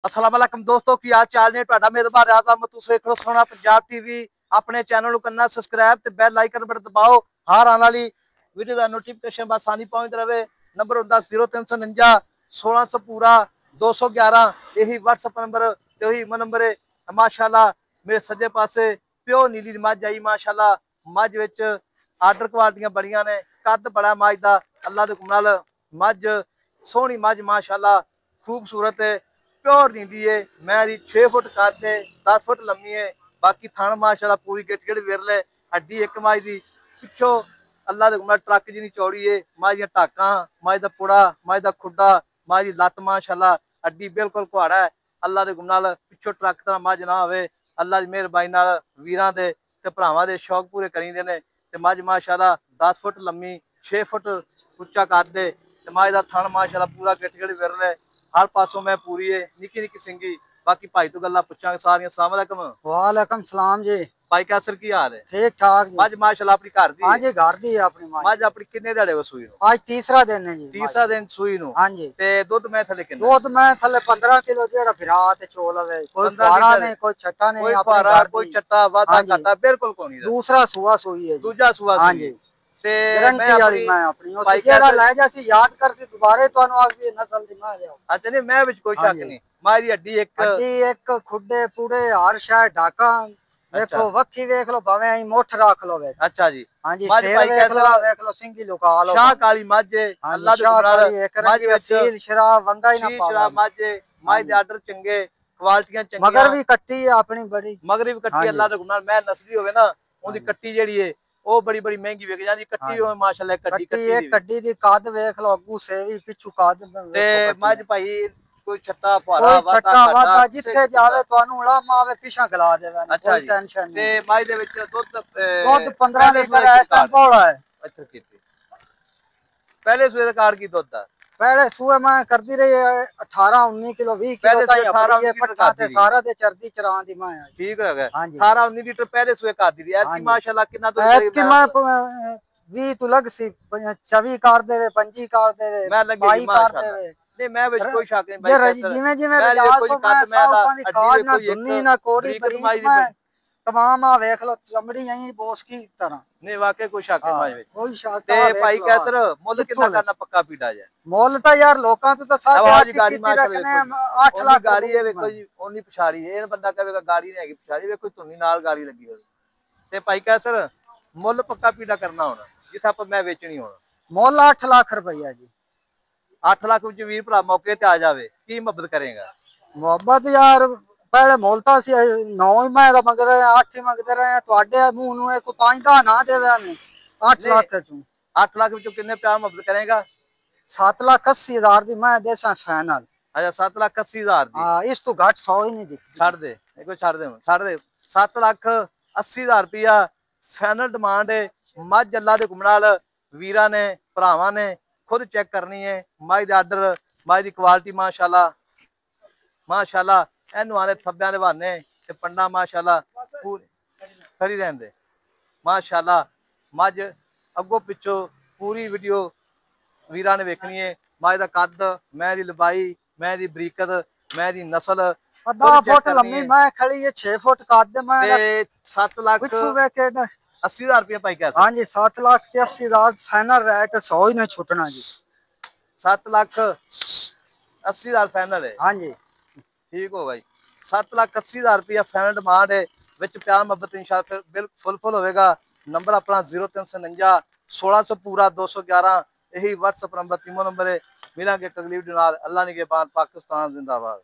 अस्सलाम वालेकुम दोस्तों की हाल चाल ने ਤੁਹਾਡਾ ਮੇਜ਼ਬਾਨ ਆਜ਼ਮ ਤੁਸੀਂ ਵੇਖ ਰਹੇ ਹੋ ਸੋਹਣਾ ਪੰਜਾਬ ਟੀਵੀ ਆਪਣੇ ਚੈਨਲ ਨੂੰ ਕਰਨਾ ਸਬਸਕ੍ਰਾਈਬ ਤੇ ਬੈਲ ਆਈਕਨ ਬਟਨ ਦਬਾਓ ਹਰ ਆਉਣ ਵਾਲੀ ਵੀਡੀਓ ਦਾ ਨੋਟੀਫਿਕੇਸ਼ਨ ਬਾਸਾਨੀ ਪਹੁੰਚ ਰਵੇ ਨੰਬਰ ਹੁੰਦਾ 0349 1600 ਪੂਰਾ 211 ਇਹੀ WhatsApp ਨੰਬਰ ਤੇ ਉਹੀ ਨੰਬਰ ਹੈ ਮਾਸ਼ਾਅੱਲਾ ਮੇਰੇ ਸੱਜੇ ਪਾਸੇ ਪਿਓ ਨੀਲੀ ਮੱਝ ਆਈ ਮਾਸ਼ਾਅੱਲਾ ਮੱਝ ਵਿੱਚ ਆਰਡਰ ਕੁਆਲਟੀਆਂ ਬੜੀਆਂ ਨੇ ਕੱਦ ਬੜਾ ਮੱਝ ਦਾ ਅੱਲਾ ਦੇ ਹੁਕਮ ਨਾਲ ਮੱਝ ਸੋਹਣੀ ਮੱਝ ਮਾਸ਼ਾਅੱਲਾ खूबसूरत है प्योर नीली है मेरी 6 फुट कद है 10 फुट लम्बी है बाकी थान माशाल्लाह पूरी गिट गिट विरल है हड्डी एक माई दी पिछो अल्लाह दे हुकम ट्रक जिनी चौड़ी है माई दी टाकां माई दा पुड़ा माई दा खुड्डा माई दी लत्त माशाल्लाह हड्डी बिल्कुल कुहाड़ा है अल्लाह दे हुकम नाल पिछो ट्रक तरह मझ ना होवे अल्लाह दी मेहरबानी नाल वीरां दे ते भरावां दे शौक पूरे करींदे ने ते मझ माशाल्लाह 10 फुट लम्बी 6 फुट उच्चा कद है ते माई दा थन माशाल्लाह पूरा गिट गिट विरल है हर पासों मैं पूरी है निकी निकी सिंगी बाकी भाई तो गल्ला पूछांगे सारियां अस्सलाम वालेकुम वालेकुम सलाम जी भाई कैसर की हाल है ठीक ठाक जी मझ माशाल्लाह अपनी घर दी हां जी घर दी है अपनी मझ अपनी कितने दिहाड़े हो सूई नु आज तीसरा दिन है जी तीसरा दिन सूई नु हां जी ते दूध मैं थले कितना दूध मैं थले 15 किलो जेड़ा फिरा ते चोल है कोई फारा नहीं कोई छट्टा नहीं कोई फारा कोई चट्टा वादा घाटा बिल्कुल कोई नहीं दूसरा सुआ सोई है दूसरा सुआ हां जी ते गारंटी वाली मैं अपनी उस जेड़ा ले जासी याद कर सी दोबारा ਤੁਹਾਨੂੰ ਆਖੀ ਨਸਲ ਦੀ ਮੈਂ ਲਿਆ अच्छा नहीं मैं विच कोई शक नहीं मारी हड्डी एक खुड्डे पूरे हर शय ढाका देखो वक्की देख लो भावे आई मुठ रख लो वे अच्छा जी हां जी शेर देख लो सिंगी लुका लो शाह काली मझ अल्लाह दे हुकम मझ वसील शराब वंदा ही ना पावे शराब मझ दे आर्डर चंगे क्वालिटीयां चंगी मगर भी कट्टी है अपनी बड़ी मगर भी कट्टी अल्लाह दे हुकम मैं नस्ली होवे ना ओदी कट्टी जेड़ी है ਉਹ ਬੜੀ ਬੜੀ ਮਹਿੰਗੀ ਵਿਕ ਜਾਂਦੀ ਕੱਟੀ ਹੋਵੇ ਮਾਸ਼ਾਅੱਲਾ ਕੱਟੀ ਇਹ ਕੱਟੀ ਦੀ ਕੱਦ ਵੇਖ ਲਓ ਅੱਗੂ ਸੇਵੀ ਪਿੱਛੂ ਕੱਦ ਤੇ ਮੱਝ ਭਾਈ ਕੋਈ ਛੱਟਾ ਭਾਰਾ ਵਾਦਾ ਜਿੱਥੇ ਜਾਵੇ ਤੁਹਾਨੂੰ ਉਲਾ ਮਾਵੇ ਪਿਛਾ ਗਲਾ ਦੇਵੇ ਕੋਈ ਟੈਨਸ਼ਨ ਨਹੀਂ ਤੇ ਮੱਝ ਦੇ ਵਿੱਚ ਦੁੱਧ 15 ਲੀਟਰ ਹੈ ਟੰਪੋਲਾ ਹੈ ਅੱਛਾ ਕੀਤੀ ਪਹਿਲੇ ਸੂਏ ਦਾ ਕਾਰ ਕੀ ਦੁੱਧ ਦਾ पहले सुबह मैं करती रही 18 19 किलो 20 किलो का 18 पट्टा ते सारा दे चरदी चरां दी मैं ठीक है 18 19 लीटर पहले सुबह कर दी यार की माशाल्लाह कितना तो कि मैं 20 तो लग सी 24 कर देवे 25 कर देवे मैं लगे 22 कर देवे नहीं मैं विच कोई शक नहीं भाई जिवें जिवें रिजाल को मैं साफां दी खाद ना दुन्नी ना कोड़ी बरीक मैं तमाम आ देख लो चमड़ी यही बोस की तरह नहीं वाकई कोई शक नहीं भाई कोई शक ते भाई कैसर मुੱਲ कितना करना पक्का पीड़ा जाए ਮੁੱਲ ਤਾਂ ਯਾਰ ਲੋਕਾਂ ਤੋਂ ਤਾਂ ਸਾਰੇ ਆਵਾਜ਼ ਗਾੜੀ ਮਾਰ ਕੇ 8 ਲੱਖ ਗਾੜੀ ਹੈ ਵੇਖੋ ਜੀ ਉਹਨੀ ਪਛਾੜੀ ਇਹ ਬੰਦਾ ਕਹੇਗਾ ਗਾੜੀ ਨਹੀਂ ਹੈਗੀ ਪਛਾੜੀ ਵੇਖੋ ਧੁੰਨੀ ਨਾਲ ਗਾੜੀ ਲੱਗੀ ਹੋਵੇ ਤੇ ਭਾਈ ਕੈਸਰ ਮੁੱਲ ਪੱਕਾ ਪੀੜਾ ਕਰਨਾ ਹੁਣ ਜਿੱਥੇ ਆਪਾਂ ਮੈਂ ਵੇਚਣੀ ਹੁਣ ਮੁੱਲ 8 ਲੱਖ ਰੁਪਈਆ ਜੀ 8 ਲੱਖ ਵਿੱਚ ਵੀਰ ਭਰਾ ਮੌਕੇ ਤੇ ਆ ਜਾਵੇ ਕੀ ਮੁਹੱਬਤ ਕਰੇਗਾ ਮੁਹੱਬਤ ਯਾਰ पहले मोलता सी 9 ही मैं मंग रहे 8 ही मंगते रहे ਤੁਹਾਡੇ ਮੂੰਹ ਨੂੰ ਇੱਕ 5 ਦਾ ਨਾ ਦੇਵੇ ਨੇ 8 ਲੱਖ ਚੋਂ 8 ਲੱਖ ਵਿੱਚੋਂ ਕਿੰਨੇ ਪਿਆਰ ਮੁਹੱਬਤ ਕਰੇਗਾ 7 ਲੱਖ 80 ਹਜ਼ਾਰ ਦੀ ਮੈਂ ਦੇਸਾਂ ਫਾਈਨਲ ਅੱਛਾ 7 ਲੱਖ 80 ਹਜ਼ਾਰ ਦੀ ਹਾਂ ਇਸ ਤੋਂ ਘੱਟ 100 ਹੀ ਨਹੀਂ ਦੀ ਛੱਡ ਦੇ ਇਹ ਕੋਈ ਛੱਡ ਦੇ 7 ਲੱਖ 80 ਹਜ਼ਾਰ ਰੁਪਇਆ ਫਾਈਨਲ ਡਿਮਾਂਡ ਹੈ ਮੱਝ ਅੱਲਾ ਦੇ ਹੁਕਮ ਨਾਲ ਵੀਰਾਂ ਨੇ ਭਰਾਵਾਂ ਨੇ ਖੁਦ ਚੈੱਕ ਕਰਨੀ ਹੈ ਮੱਝ ਦੇ ਆਰਡਰ ਮੱਝ ਦੀ ਕੁਆਲਿਟੀ ਮਾਸ਼ਾਅੱਲਾ ਮਾਸ਼ਾਅੱਲਾ ਇਹਨੂੰ ਆਲੇ ਥੱਬਿਆਂ ਦੇ ਬਹਾਨੇ ਤੇ ਪੰਡਾ ਮਾਸ਼ਾਅੱਲਾ ਪੂਰੀ ਖੜੀ ਰਹਿੰਦੇ ਮਾਸ਼ਾਅੱਲਾ ਮੱਝ ਅੱਗੋਂ ਪਿੱਛੋਂ ਪੂਰੀ ਵੀਡੀਓ ਵੀਰਾਂ ਨੇ ਵੇਖਣੀ ਹੈ ਮੱਝ ਦਾ ਕੱਦ ਮੈਂ ਦੀ ਲੰਬਾਈ ਮੈਂ ਦੀ ਬਰੀਕਤ ਮੈਂ ਦੀ ਨਸਲ 10 ਫੁੱਟ ਲੰਮੀ ਮੈਂ ਖੜੀ ਹੈ 6 ਫੁੱਟ ਕੱਦ ਮੈਂ ਤੇ 7 ਲੱਖ ਪਿੱਛੋਂ ਵੇਖ ਕੇ 80 ਹਜ਼ਾਰ ਰੁਪਏ ਭਾਈ ਕਹਿ ਹਾਂਜੀ 7 ਲੱਖ ਤੇ 80 ਹਜ਼ਾਰ ਫਾਈਨਲ ਰੇਟ 100 ਹੀ ਨਹੀਂ ਛੁੱਟਣਾ ਜੀ 7 ਲੱਖ 80 ਹਜ਼ਾਰ ਫਾਈਨਲ ਹੈ ਹਾਂਜੀ ठीक हो भाई 7 लाख 80 हज़ार रुपया फाइनल डिमांड है विच प्यार मोहब्बत इंशाअल्लाह बिल्कुल फुल होगा नंबर अपना 0349 1600 पूरा 211 यही WhatsApp नंबर तीमो नंबर है मिलेंगे अगली वीडियो नाल अल्लाह ने के बाद पाकिस्तान जिंदाबाद।